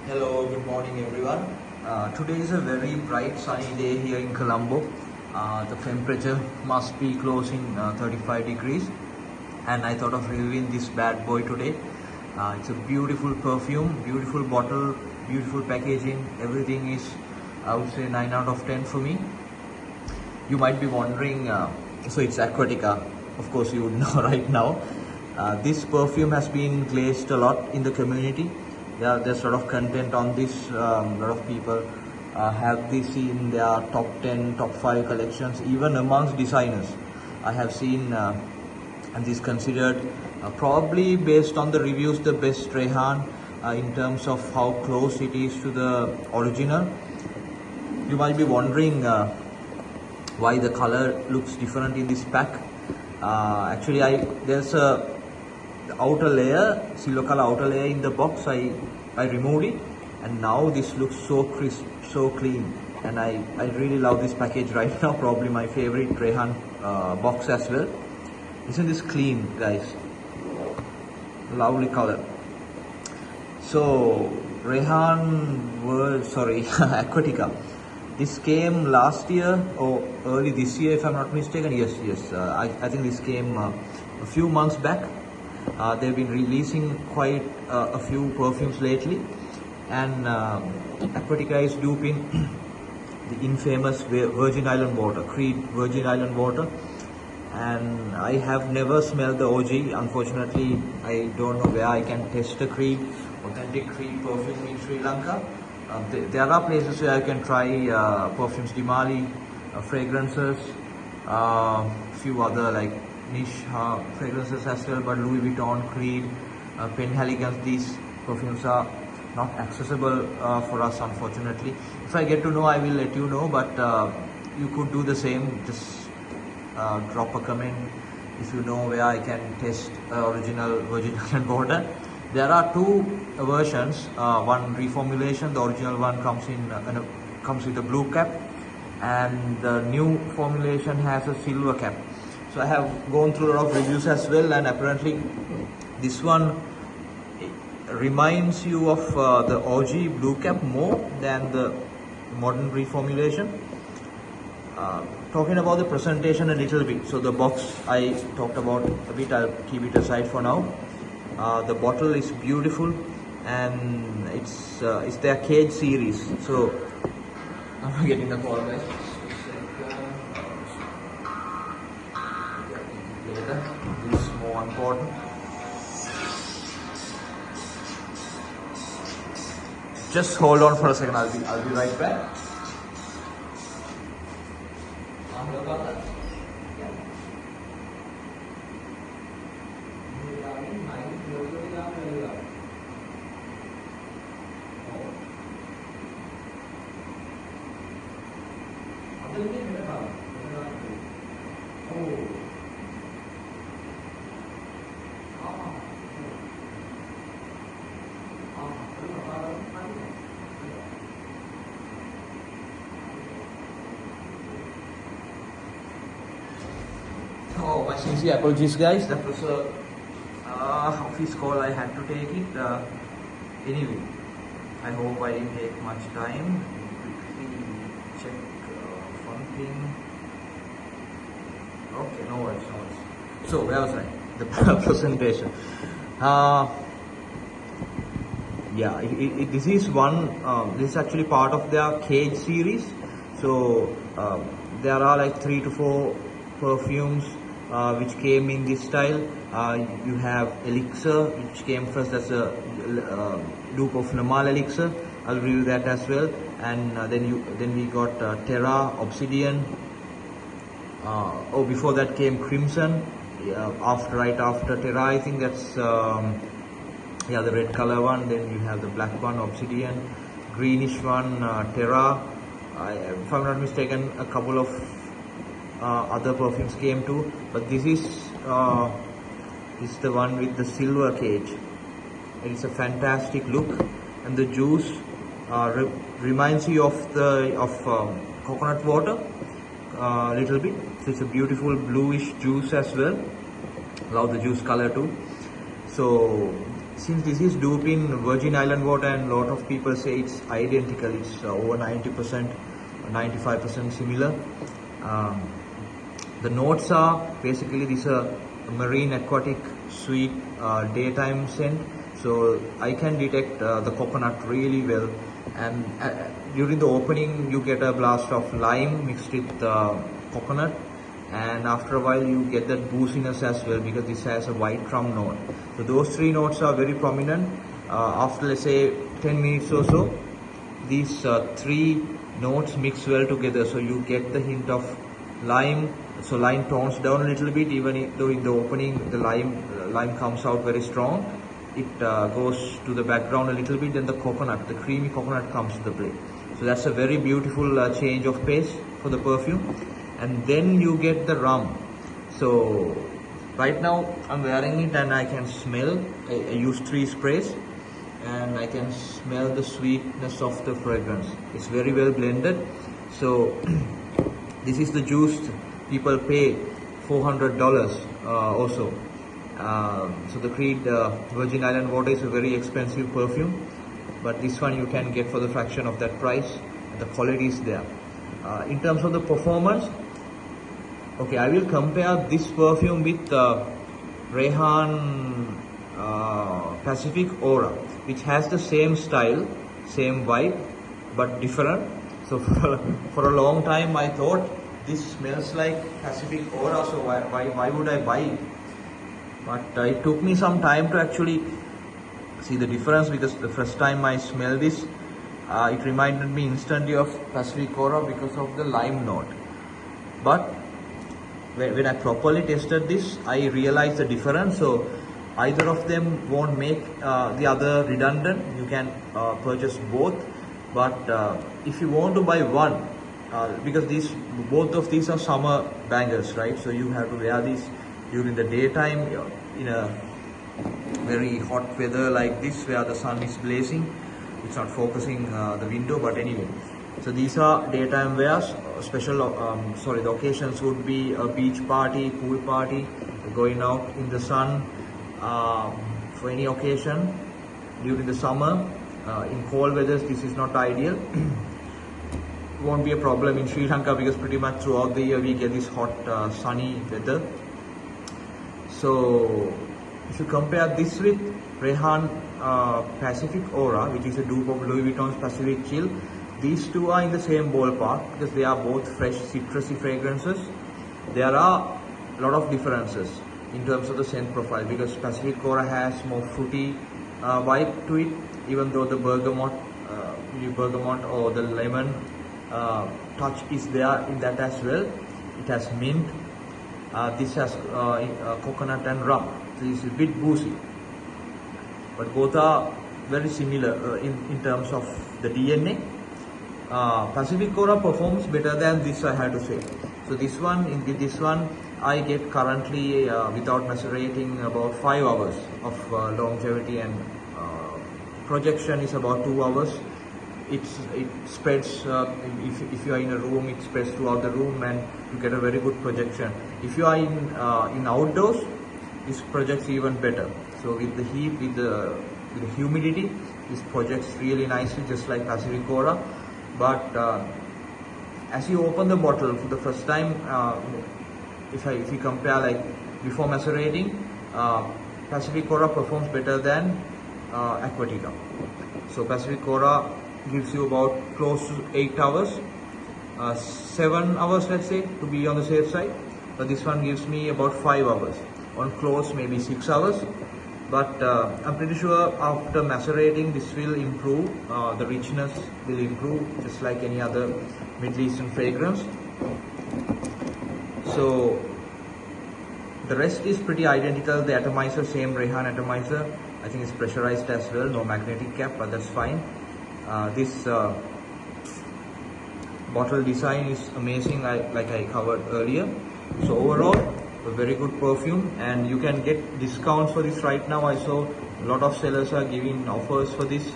Hello, good morning everyone. Today is a very bright sunny day here in Colombo. The temperature must be close in 35 degrees, and I thought of reviewing this bad boy today. It's a beautiful perfume, beautiful bottle, beautiful packaging. Everything is, I would say, 9 out of 10 for me. You might be wondering, so it's Aquatica, of course you would know right now. This perfume has been glazed a lot in the community. Yeah, there's a lot of content on this. A lot of people have this in their top 10, top 5 collections, even amongst designers. I have seen, and this considered probably based on the reviews the best Rayhaan in terms of how close it is to the original. You might be wondering why the color looks different in this pack. Actually, there's a the outer layer, silver color outer layer in the box. I removed it, and now this looks so crisp, so clean, and I really love this package right now. Probably my favorite Rayhaan box as well. Isn't this clean, guys? Lovely color. So Aquatica. This came last year or early this year, if I'm not mistaken. Yes. I think this came a few months back. They've been releasing quite a few perfumes lately, and Aquatica is duping the infamous Virgin Island water, Creed Virgin Island water, and I have never smelled the OG. Unfortunately, I don't know where I can test the Creed, authentic Creed perfume in Sri Lanka. There are places where I can try perfumes, Dimali, fragrances, few other like niche fragrances as well, but Louis Vuitton, Creed, Penhaligon's, these perfumes are not accessible for us, unfortunately. If I get to know, I will let you know, but you could do the same. Just drop a comment if you know where I can test original Virgin Island water. There are two versions, one reformulation. The original one comes with a blue cap, and the new formulation has a silver cap. So I have gone through a lot of reviews as well, and apparently this one reminds you of the OG blue cap more than the modern reformulation. Talking about the presentation a little bit, so the box I talked about a bit, I'll keep it aside for now. The bottle is beautiful, and it's their Cage series. So I'm getting the call, guys. This is more important. Just hold on for a second. I'll be right back. Oh, my sincere apologies, guys. That was a office call. I had to take it. Anyway, I hope I didn't take much time. Quickly check one thing. Okay, no worries. So, where was I? The presentation. Yeah, this is one. This is actually part of their Cage series. So there are like 3 to 4 perfumes which came in this style. You have Elixir, which came first as a Dupe of Normal Elixir. I'll review that as well. And then we got Terra, Obsidian. Before that came Crimson. Right after Terra, I think that's the red color one. Then you have the black one, Obsidian. Greenish one, Terra. If I'm not mistaken, a couple of other perfumes came too, but this is the one with the silver cage. It is a fantastic look, and the juice reminds you of coconut water a little bit. So it's a beautiful bluish juice as well. Love the juice color too. So since this is Dupe in Virgin Island water and lot of people say it's identical, it's over 90%, 95% similar. The notes are basically this marine aquatic sweet daytime scent. So I can detect the coconut really well, and during the opening you get a blast of lime mixed with coconut, and after a while you get that booziness as well because this has a white rum note. So those three notes are very prominent. After let's say 10 minutes or so, these three notes mix well together, so you get the hint of lime. So lime tones down a little bit, even though in the opening the lime comes out very strong. It goes to the background a little bit, then the coconut, the creamy coconut comes to the play. So that's a very beautiful change of pace for the perfume. And then you get the rum. So right now I'm wearing it and I can smell. I use 3 sprays and I can smell the sweetness of the fragrance. It's very well blended. So this is the juice people pay $400 also. So the Creed Virgin Island water is a very expensive perfume, but this one you can get for the fraction of that price. The quality is there. In terms of the performance, okay, I will compare this perfume with Rayhaan Pacific Aura, which has the same style, same vibe, but different. So for a long time I thought this smells like Pacific Aura, so why would I buy it? But it took me some time to actually see the difference, because the first time I smelled this, it reminded me instantly of Pacific Aura because of the lime note. But when I properly tested this, I realized the difference. So either of them won't make the other redundant. You can purchase both. But if you want to buy one, because both of these are summer bangers, right? So you have to wear these during the daytime in a very hot weather like this where the sun is blazing. It's not focusing the window, but anyway. So these are daytime wears. The occasions would be a beach party, pool party, going out in the sun for any occasion during the summer. In cold weathers, this is not ideal. Won't be a problem in Sri Lanka because pretty much throughout the year we get this hot sunny weather. So if you compare this with Rayhaan Pacific Aura, which is a dupe of Louis Vuitton's Pacific Chill, these two are in the same ballpark because they are both fresh citrusy fragrances. There are a lot of differences in terms of the scent profile, because Pacific Aura has more fruity vibe to it, even though the bergamot or the lemon touch is there in that as well. It has mint. This has coconut and rum. So it's a bit boozy, but both are very similar in terms of the DNA. Pacific Aura performs better than this, I have to say. So this one, in this one, I get currently without macerating about 5 hours of longevity, and projection is about 2 hours. It spreads, if you are in a room, it spreads throughout the room and you get a very good projection. If you are in outdoors, this projects even better. So with the heat, with the humidity, this projects really nicely, just like Pacific Aura. But as you open the bottle for the first time, if you compare like before macerating, Pacific Aura performs better than Aquatica. So Pacific Aura gives you about close to 8 hours, 7 hours let's say, to be on the safe side. But this one gives me about 5 hours. On close, maybe 6 hours. But I'm pretty sure after macerating, this will improve. The richness will improve, just like any other Middle Eastern fragrance. So the rest is pretty identical. The atomizer, same Rayhaan atomizer. I think it's pressurized as well, no magnetic cap, but that's fine. This bottle design is amazing, like I covered earlier. So overall, a very good perfume, and you can get discounts for this right now. I saw a lot of sellers are giving offers for this.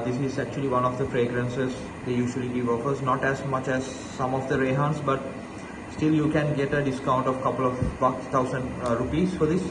This is actually one of the fragrances they usually give offers, not as much as some of the Rayhaans, but still you can get a discount of couple of bucks, 1,000 rupees for this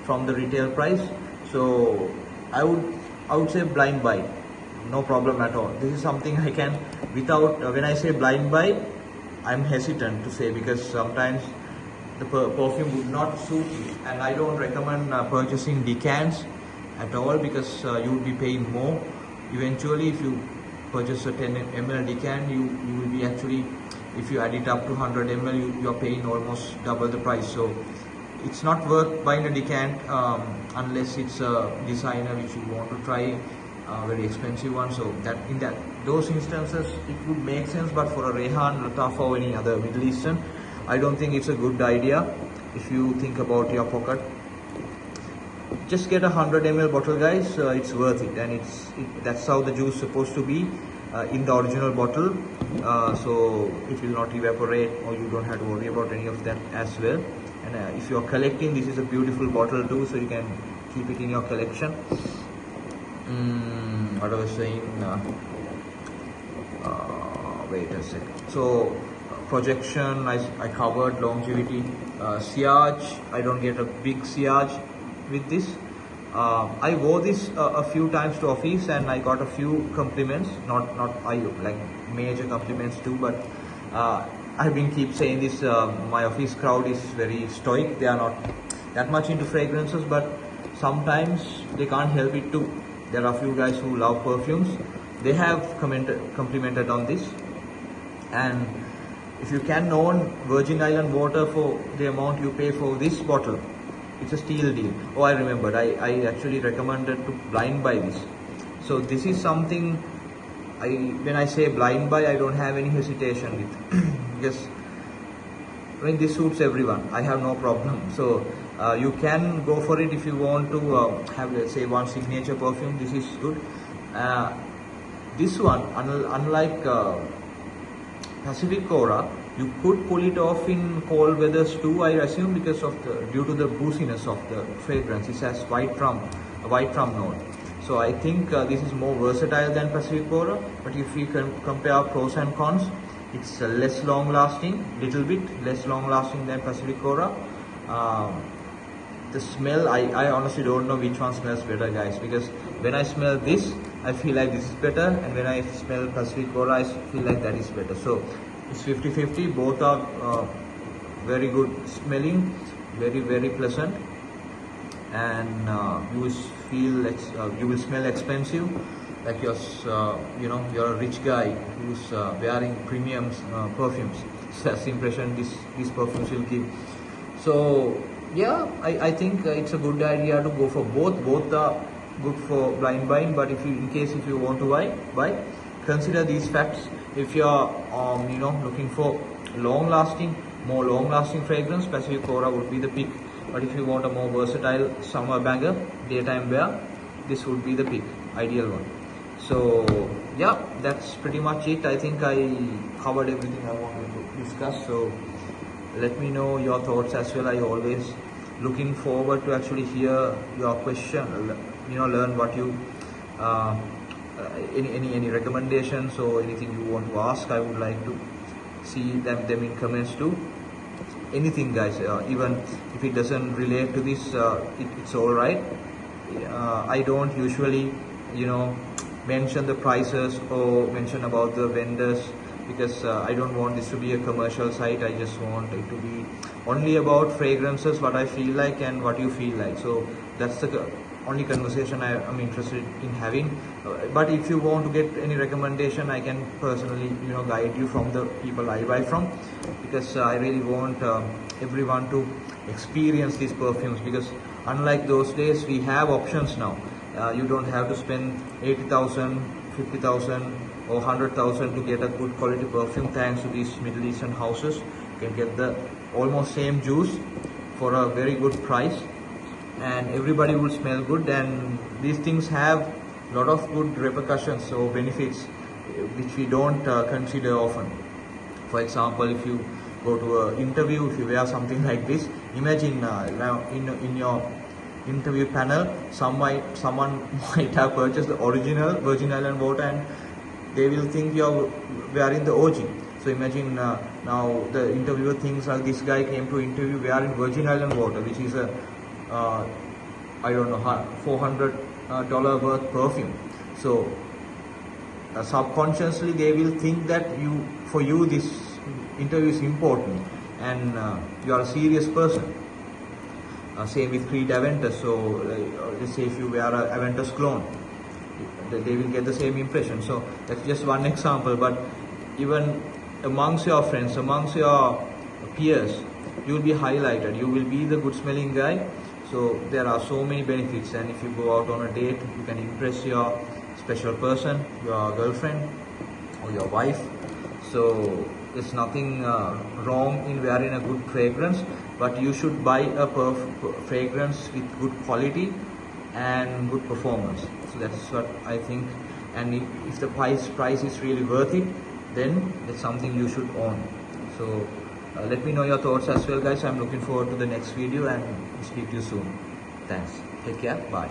from the retail price. So I would say blind buy, no problem at all. This is something I can without when I say blind buy, I'm hesitant to say, because sometimes the perfume would not suit you, and I don't recommend purchasing decants at all, because you would be paying more eventually. If you purchase a 10 ml decant, you will be actually, if you add it up to 100 ml, you are paying almost double the price. So it's not worth buying a decant unless it's a designer which you want to try, very expensive one. So that in those instances it would make sense, but for a Rayhaan, Latafa or any other Middle Eastern, I don't think it's a good idea. If you think about your pocket, just get a 100 ml bottle, guys. It's worth it, and that's how the juice is supposed to be in the original bottle. So it will not evaporate, or you don't have to worry about any of that as well. And if you are collecting, this is a beautiful bottle too, so you can keep it in your collection. What I was saying, wait a second. So projection, I covered. Longevity, sillage, I don't get a big sillage with this. I wore this a few times to office, and I got a few compliments, not like major compliments too, but I've been keep saying this, my office crowd is very stoic. They are not that much into fragrances, but sometimes they can't help it too. There are a few guys who love perfumes. They have complimented on this. And if you can own Virgin Island water for the amount you pay for this bottle, it's a steal deal. Oh, I remembered, I actually recommended to blind buy this. So this is something, when I say blind buy, I don't have any hesitation with. Because I mean, this suits everyone, I have no problem. So you can go for it if you want to have, let's say, one signature perfume. This is good. This one, unlike Pacific Aura, you could pull it off in cold weathers too, I assume, because of due to the booziness of the fragrance. It has white rum note. So I think this is more versatile than Pacific Aura. But if you can compare pros and cons, it's less long lasting, little bit less long lasting than Pacific Aura. The smell, I honestly don't know which one smells better, guys, because when I smell this, I feel like this is better, and when I smell Pacific Aura, I feel like that is better. So it's 50-50. Both are very good smelling, very pleasant, and you will feel you will smell expensive, like you're you're a rich guy who's wearing premium perfumes. So that's the impression these perfumes will give. So yeah, I think it's a good idea to go for both. Both are good for blind buying, but if you want to buy, consider these facts. If you are looking for more long lasting fragrance, Pacific Aura would be the pick. But if you want a more versatile summer banger, daytime wear, this would be the pick, ideal one. So yeah, that's pretty much it. I think I covered everything I wanted to discuss. So let me know your thoughts as well. I always looking forward to actually hear your question, learn what you any recommendations or anything you want to ask. I would like to see them in comments too. Anything, guys, even if it doesn't relate to this, it's all right. I don't usually mention the prices or mention about the vendors, because I don't want this to be a commercial site. I just want it to be only about fragrances, what I feel like and what you feel like. So that's the only conversation I'm interested in having. But if you want to get any recommendation, I can personally guide you from the people I buy from, because I really want everyone to experience these perfumes, because unlike those days, we have options now. You don't have to spend 80,000, 50,000 or 100,000 to get a good quality perfume. Thanks to these Middle Eastern houses, you can get the almost same juice for a very good price, and everybody will smell good. And these things have a lot of good repercussions or benefits which we don't consider often. For example, if you go to an interview, if you wear something like this, imagine now in your interview panel, someone might have purchased the original Virgin Island water, and they will think you're wearing the OG. So imagine now the interviewer thinks this guy came to interview wearing Virgin Island water, which is a I don't know, 400 dollar worth perfume. So subconsciously they will think that for you this interview is important, and you are a serious person. Same with Creed Aventus. So let's say if you wear a Aventus clone, they will get the same impression. So that's just one example, but even amongst your friends, amongst your peers, you will be highlighted, you will be the good smelling guy. So there are so many benefits, and if you go out on a date, you can impress your special person, your girlfriend or your wife. So there's nothing wrong in wearing a good fragrance, but you should buy a fragrance with good quality and good performance. So that's what I think. And if the price is really worth it, then it's something you should own. So let me know your thoughts as well, guys. I'm looking forward to the next video, and speak to you soon. Thanks. Take care. Bye.